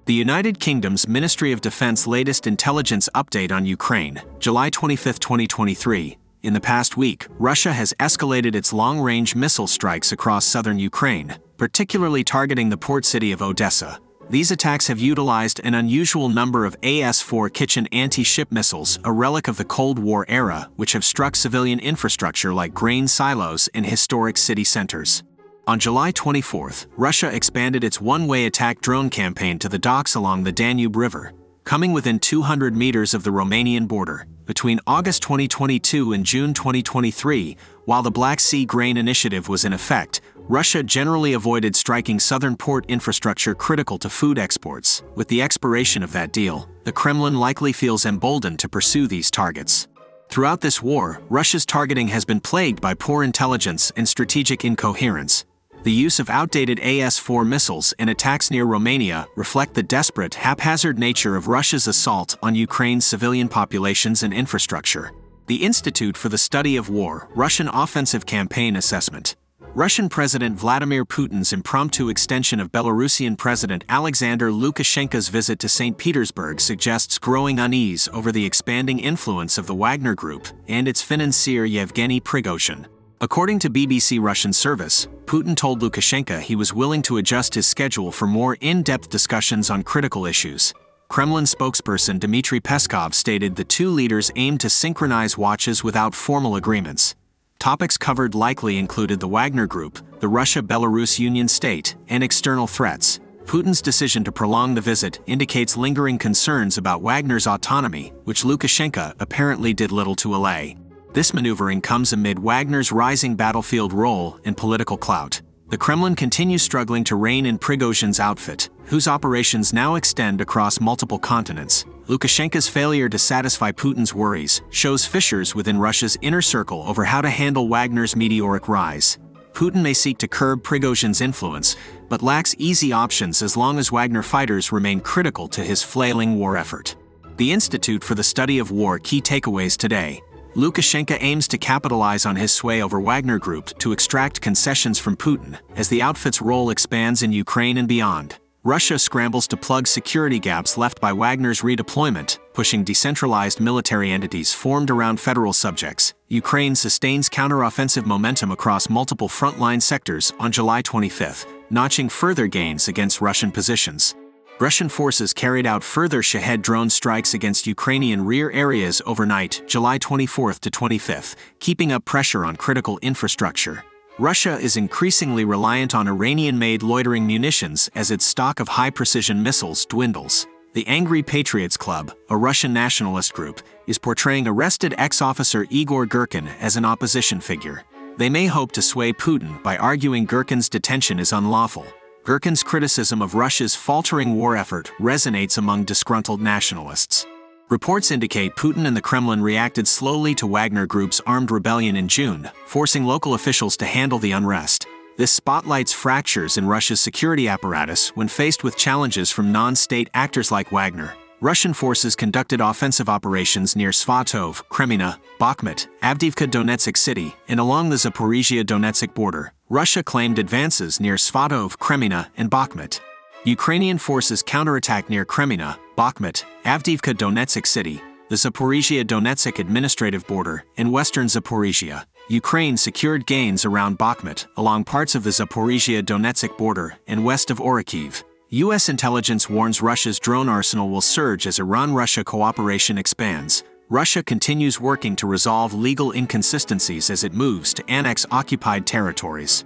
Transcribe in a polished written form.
The United Kingdom's Ministry of Defense latest intelligence update on Ukraine, July 25, 2023. In the past week, Russia has escalated its long-range missile strikes across southern Ukraine, particularly targeting the port city of Odesa. These attacks have utilized an unusual number of AS-4 kitchen anti-ship missiles, a relic of the Cold War era, which have struck civilian infrastructure like grain silos in historic city centers. On July 24th, Russia expanded its one-way attack drone campaign to the docks along the Danube River, coming within 200 meters of the Romanian border. Between August 2022 and June 2023, while the Black Sea Grain Initiative was in effect, Russia generally avoided striking southern port infrastructure critical to food exports. With the expiration of that deal, the Kremlin likely feels emboldened to pursue these targets. Throughout this war, Russia's targeting has been plagued by poor intelligence and strategic incoherence. The use of outdated AS-4 missiles and attacks near Romania reflect the desperate, haphazard nature of Russia's assault on Ukraine's civilian populations and infrastructure. The Institute for the Study of War, Russian Offensive Campaign Assessment. Russian President Vladimir Putin's impromptu extension of Belarusian President Alexander Lukashenko's visit to St. Petersburg suggests growing unease over the expanding influence of the Wagner Group and its financier Yevgeny Prigozhin. According to BBC Russian service, Putin told Lukashenko he was willing to adjust his schedule for more in-depth discussions on critical issues. Kremlin spokesperson Dmitry Peskov stated the two leaders aimed to synchronize watches without formal agreements. Topics covered likely included the Wagner Group, the Russia-Belarus Union State, and external threats. Putin's decision to prolong the visit indicates lingering concerns about Wagner's autonomy, which Lukashenko apparently did little to allay. This maneuvering comes amid Wagner's rising battlefield role and political clout. The Kremlin continues struggling to rein in Prigozhin's outfit, whose operations now extend across multiple continents. Lukashenko's failure to satisfy Putin's worries shows fissures within Russia's inner circle over how to handle Wagner's meteoric rise. Putin may seek to curb Prigozhin's influence, but lacks easy options as long as Wagner fighters remain critical to his flailing war effort. The Institute for the Study of War key takeaways today. Lukashenko aims to capitalize on his sway over Wagner Group to extract concessions from Putin as the outfit's role expands in Ukraine and beyond. Russia scrambles to plug security gaps left by Wagner's redeployment, pushing decentralized military entities formed around federal subjects. Ukraine sustains counteroffensive momentum across multiple frontline sectors on July 25, notching further gains against Russian positions. Russian forces carried out further Shahed drone strikes against Ukrainian rear areas overnight, July 24 to 25, keeping up pressure on critical infrastructure. Russia is increasingly reliant on Iranian-made loitering munitions as its stock of high-precision missiles dwindles. The Angry Patriots Club, a Russian nationalist group, is portraying arrested ex-officer Igor Girkin as an opposition figure. They may hope to sway Putin by arguing Girkin's detention is unlawful. Girkin's criticism of Russia's faltering war effort resonates among disgruntled nationalists. Reports indicate Putin and the Kremlin reacted slowly to Wagner Group's armed rebellion in June, forcing local officials to handle the unrest. This spotlights fractures in Russia's security apparatus when faced with challenges from non-state actors like Wagner. Russian forces conducted offensive operations near Svatov, Kremina, Bakhmut, Avdiivka Donetsk City, and along the Zaporizhia-Donetsk border. Russia claimed advances near Svatov, Kremina, and Bakhmut. Ukrainian forces counterattacked near Kremina, Bakhmut, Avdiivka Donetsk City, the Zaporizhia-Donetsk administrative border, and western Zaporizhia. Ukraine secured gains around Bakhmut, along parts of the Zaporizhia-Donetsk border, and west of Orikhiv. U.S. intelligence warns Russia's drone arsenal will surge as Iran-Russia cooperation expands. Russia continues working to resolve legal inconsistencies as it moves to annex occupied territories.